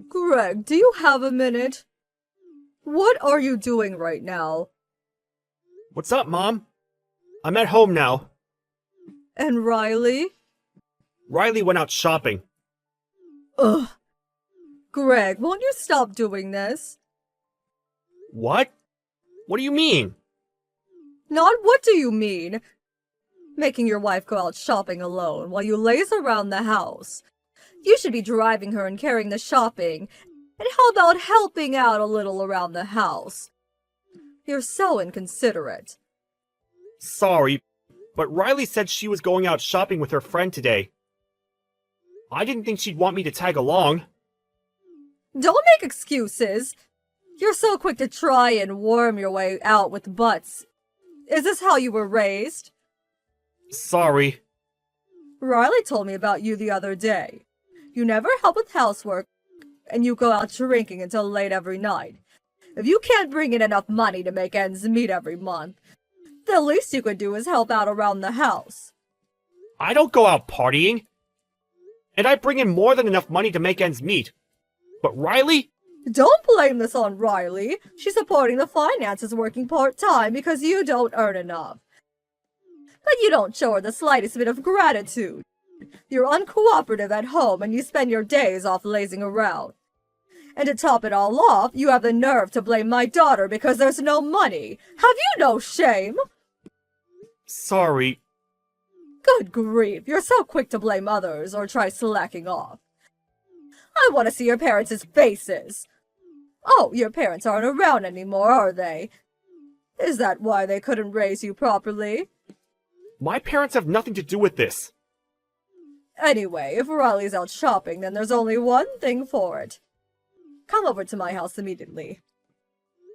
Greg, do you have a minute? What are you doing right now? What's up, Mom? I'm at home now. And Riley? Riley went out shopping. Ugh. Greg, won't you stop doing this? What? What do you mean? Not what do you mean? Making your wife go out shopping alone while you laze around the house. You should be driving her and carrying the shopping. And how about helping out a little around the house? You're so inconsiderate. Sorry, but Riley said she was going out shopping with her friend today. I didn't think she'd want me to tag along. Don't make excuses. You're so quick to try and worm your way out with butts. Is this how you were raised? Sorry. Riley told me about you the other day. You never help with housework, and you go out drinking until late every night. If you can't bring in enough money to make ends meet every month, the least you could do is help out around the house. I don't go out partying. And I bring in more than enough money to make ends meet. But Riley? Don't blame this on Riley. She's supporting the finances working part-time because you don't earn enough. But you don't show her the slightest bit of gratitude. You're uncooperative at home and you spend your days off lazing around. And to top it all off, you have the nerve to blame my daughter because there's no money. Have you no shame? Sorry. Good grief, you're so quick to blame others or try slacking off. I want to see your parents' faces. Oh, your parents aren't around anymore, are they? Is that why they couldn't raise you properly? My parents have nothing to do with this. Anyway, if Riley's out shopping, then there's only one thing for it. Come over to my house immediately.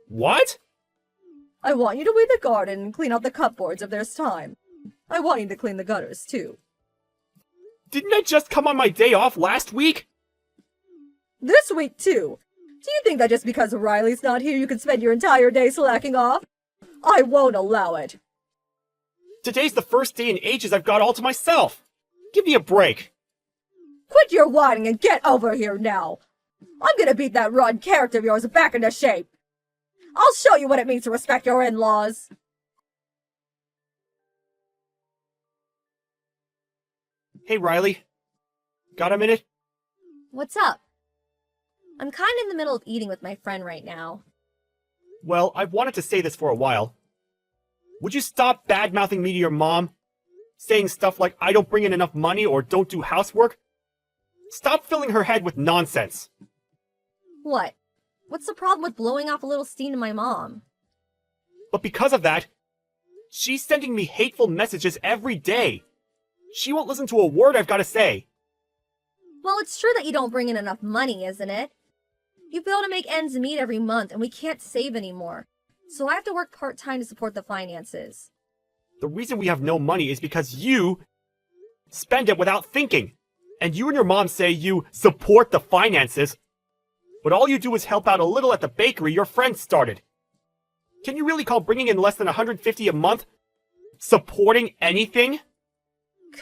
What? I want you to weed the garden and clean out the cupboards if there's time. I want you to clean the gutters, too. Didn't I just come on my day off last week? This week, too. Do you think that just because Riley's not here you can spend your entire day slacking off? I won't allow it. Today's the first day in ages I've got all to myself. Give me a break. Quit your whining and get over here now. I'm gonna beat that rotten character of yours back into shape. I'll show you what it means to respect your in-laws. Hey, Riley. Got a minute? What's up? I'm kind of in the middle of eating with my friend right now. Well, I've wanted to say this for a while. Would you stop bad-mouthing me to your mom? Saying stuff like I don't bring in enough money or don't do housework? Stop filling her head with nonsense. What? What's the problem with blowing off a little steam to my mom? But because of that, she's sending me hateful messages every day. She won't listen to a word I've got to say. Well, it's true that you don't bring in enough money, isn't it? You fail to make ends meet every month, and we can't save anymore. So I have to work part-time to support the finances. The reason we have no money is because you spend it without thinking. And you and your mom say you support the finances, but all you do is help out a little at the bakery your friend started. Can you really call bringing in less than $150 a month supporting anything?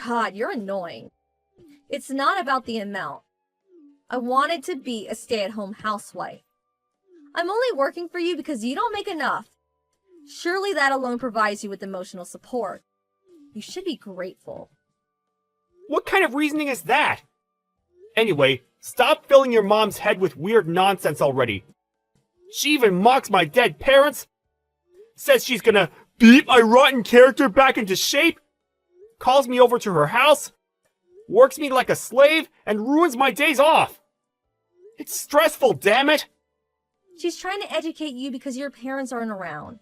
God, you're annoying. It's not about the amount. I wanted to be a stay-at-home housewife. I'm only working for you because you don't make enough. Surely that alone provides you with emotional support. You should be grateful. What kind of reasoning is that? Anyway, stop filling your mom's head with weird nonsense already. She even mocks my dead parents. Says she's gonna beat my rotten character back into shape. Calls me over to her house. Works me like a slave and ruins my days off. It's stressful, damn it. She's trying to educate you because your parents aren't around.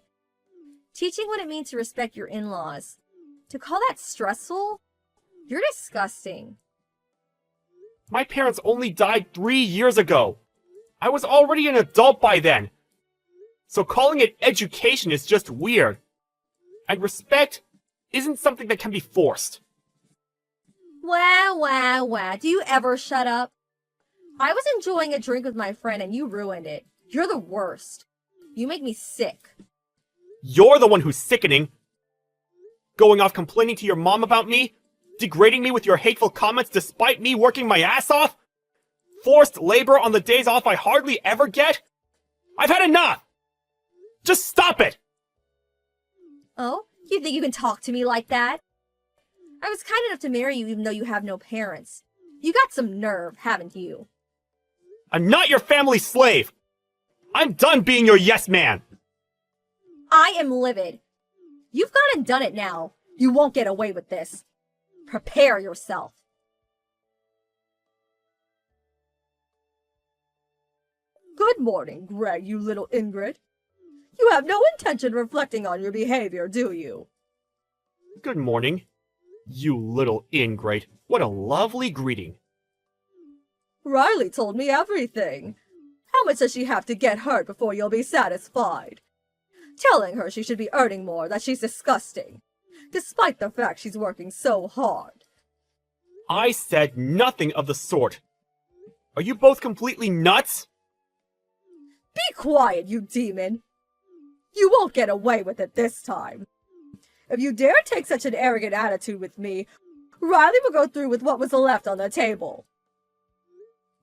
Teaching what it means to respect your in-laws. To call that stressful? You're disgusting. My parents only died 3 years ago. I was already an adult by then. So calling it education is just weird. And respect isn't something that can be forced. Wow. Do you ever shut up? I was enjoying a drink with my friend and you ruined it. You're the worst. You make me sick. You're the one who's sickening. Going off complaining to your mom about me? Degrading me with your hateful comments despite me working my ass off? Forced labor on the days off I hardly ever get? I've had enough! Just stop it! Oh, you think you can talk to me like that? I was kind enough to marry you even though you have no parents. You got some nerve, haven't you? I'm not your family's slave! I'm done being your yes man! I am livid. You've gone and done it now. You won't get away with this. Prepare yourself. Good morning, Greg, you little Ingrid. You have no intention of reflecting on your behavior, do you? Good morning, you little ingrate. What a lovely greeting. Riley told me everything. How much does she have to get hurt before you'll be satisfied? Telling her she should be earning more, that she's disgusting, despite the fact she's working so hard. I said nothing of the sort. Are you both completely nuts? Be quiet, you demon! You won't get away with it this time. If you dare take such an arrogant attitude with me, Riley will go through with what was left on the table.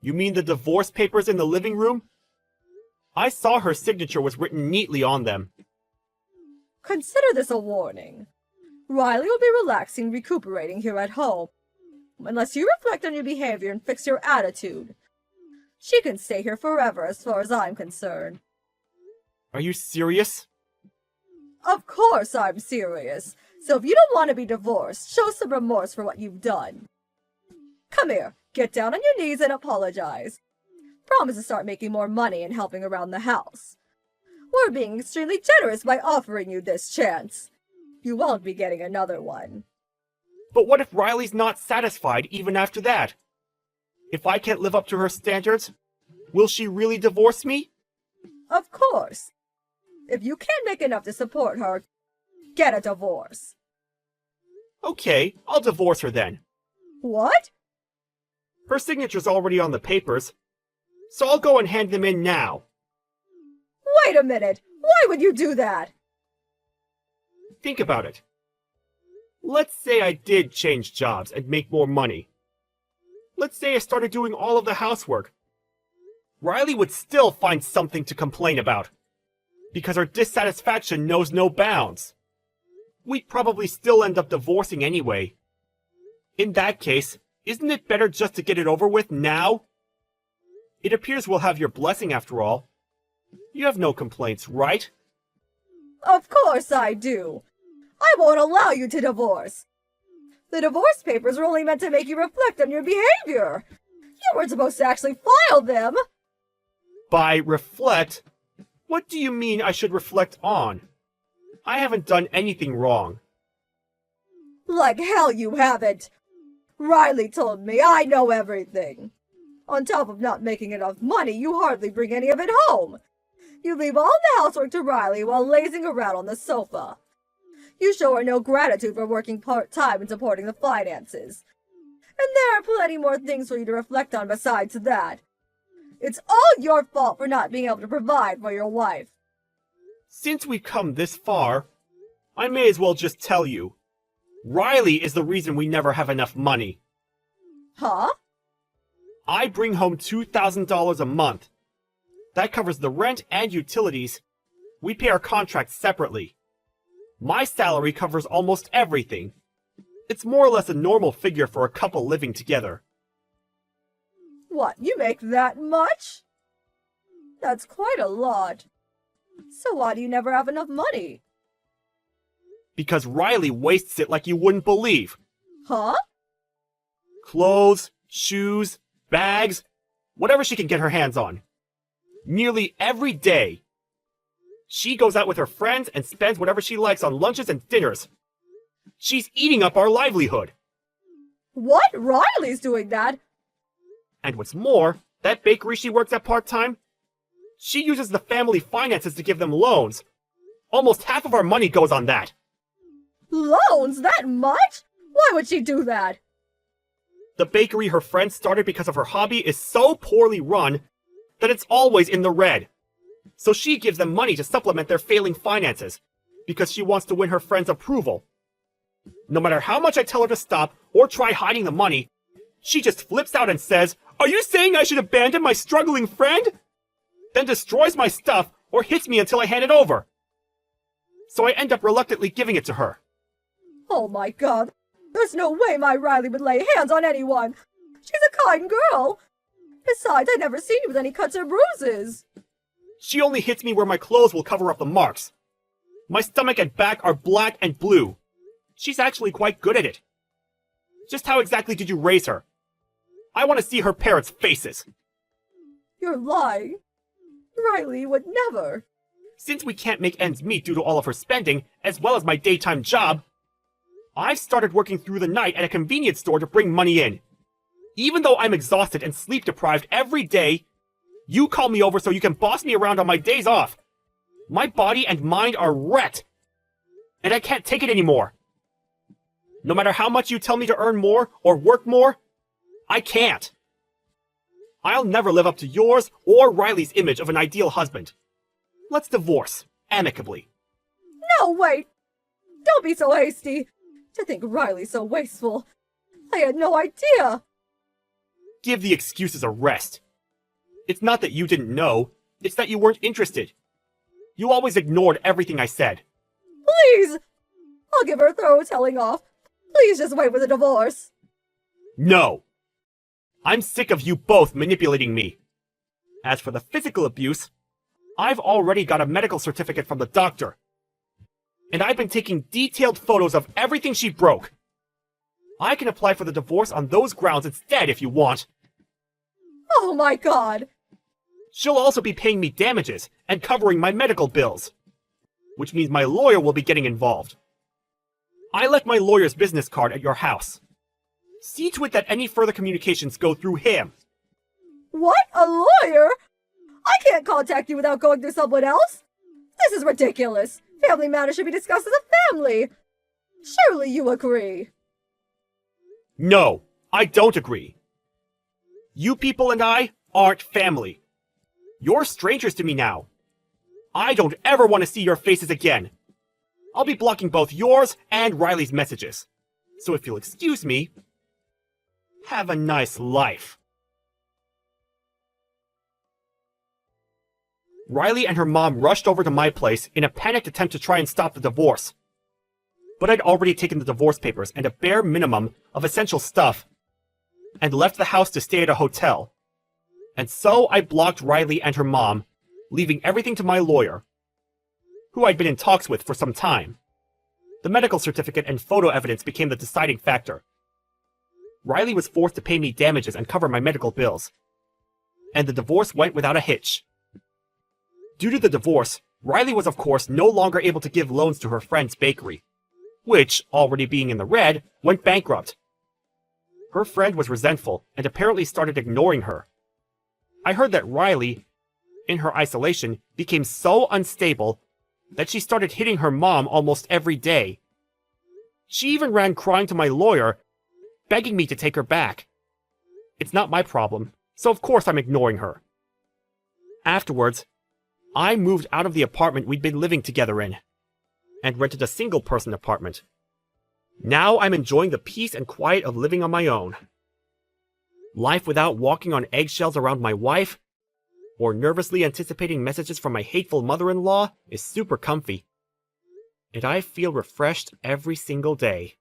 You mean the divorce papers in the living room? I saw her signature was written neatly on them. Consider this a warning. Riley will be relaxing, recuperating here at home. Unless you reflect on your behavior and fix your attitude. She can stay here forever as far as I'm concerned. Are you serious? Of course I'm serious. So if you don't want to be divorced, show some remorse for what you've done. Come here, get down on your knees and apologize. Promise to start making more money and helping around the house. We're being extremely generous by offering you this chance. You won't be getting another one. But what if Riley's not satisfied even after that? If I can't live up to her standards, will she really divorce me? Of course. If you can't make enough to support her, get a divorce. Okay, I'll divorce her then. What? Her signature's already on the papers, so I'll go and hand them in now. Wait a minute! Why would you do that? Think about it. Let's say I did change jobs and make more money. Let's say I started doing all of the housework. Riley would still find something to complain about, because her dissatisfaction knows no bounds. We'd probably still end up divorcing anyway. In that case, isn't it better just to get it over with now? It appears we'll have your blessing after all. You have no complaints, right? Of course I do. I won't allow you to divorce. The divorce papers were only meant to make you reflect on your behavior. You weren't supposed to actually file them. By reflect, what do you mean I should reflect on? I haven't done anything wrong. Like hell you haven't. Riley told me I know everything. On top of not making enough money, you hardly bring any of it home. You leave all the housework to Riley while lazing around on the sofa. You show her no gratitude for working part-time and supporting the finances. And there are plenty more things for you to reflect on besides that. It's all your fault for not being able to provide for your wife. Since we've come this far, I may as well just tell you. Riley is the reason we never have enough money. Huh? I bring home $2,000 a month. That covers the rent and utilities. We pay our contracts separately. My salary covers almost everything. It's more or less a normal figure for a couple living together. What, you make that much? That's quite a lot. So why do you never have enough money? Because Riley wastes it like you wouldn't believe. Huh? Clothes, shoes, bags, whatever she can get her hands on. Nearly every day. She goes out with her friends and spends whatever she likes on lunches and dinners. She's eating up our livelihood. What? Riley's doing that? And what's more, that bakery she works at part-time, she uses the family finances to give them loans. Almost half of our money goes on that. Loans? That much? Why would she do that? The bakery her friend started because of her hobby is so poorly run that it's always in the red. So she gives them money to supplement their failing finances, because she wants to win her friend's approval. No matter how much I tell her to stop or try hiding the money, she just flips out and says, Are you saying I should abandon my struggling friend? Then destroys my stuff or hits me until I hand it over. So I end up reluctantly giving it to her. Oh my god. There's no way my Riley would lay hands on anyone. She's a kind girl. Besides, I've never seen you with any cuts or bruises. She only hits me where my clothes will cover up the marks. My stomach and back are black and blue. She's actually quite good at it. Just how exactly did you raise her? I want to see her parents' faces. You're lying. Riley would never. Since we can't make ends meet due to all of her spending, as well as my daytime job, I've started working through the night at a convenience store to bring money in. Even though I'm exhausted and sleep deprived every day, you call me over so you can boss me around on my days off. My body and mind are wrecked, and I can't take it anymore. No matter how much you tell me to earn more or work more, I can't. I'll never live up to yours or Riley's image of an ideal husband. Let's divorce, amicably. No, wait. Don't be so hasty. To think Riley's so wasteful. I had no idea. Give the excuses a rest. It's not that you didn't know, it's that you weren't interested. You always ignored everything I said. Please! I'll give her a thorough telling off. Please just wait with the divorce. No! I'm sick of you both manipulating me. As for the physical abuse, I've already got a medical certificate from the doctor. And I've been taking detailed photos of everything she broke. I can apply for the divorce on those grounds instead if you want. Oh my god! She'll also be paying me damages and covering my medical bills, which means my lawyer will be getting involved. I left my lawyer's business card at your house. See to it that any further communications go through him. What? A lawyer? I can't contact you without going through someone else. This is ridiculous. Family matters should be discussed as a family. Surely you agree. No, I don't agree. You people and I aren't family. You're strangers to me now. I don't ever want to see your faces again. I'll be blocking both yours and Riley's messages. So if you'll excuse me, have a nice life. Riley and her mom rushed over to my place in a panicked attempt to try and stop the divorce. But I'd already taken the divorce papers and a bare minimum of essential stuff, and left the house to stay at a hotel. And so I blocked Riley and her mom, leaving everything to my lawyer, who I'd been in talks with for some time. The medical certificate and photo evidence became the deciding factor. Riley was forced to pay me damages and cover my medical bills, and the divorce went without a hitch. Due to the divorce, Riley was of course no longer able to give loans to her friend's bakery, which, already being in the red, went bankrupt. Her friend was resentful and apparently started ignoring her. I heard that Riley, in her isolation, became so unstable that she started hitting her mom almost every day. She even ran crying to my lawyer, begging me to take her back. It's not my problem, so of course I'm ignoring her. Afterwards, I moved out of the apartment we'd been living together in, and rented a single-person apartment. Now I'm enjoying the peace and quiet of living on my own. Life without walking on eggshells around my wife, or nervously anticipating messages from my hateful mother-in-law, is super comfy. And I feel refreshed every single day.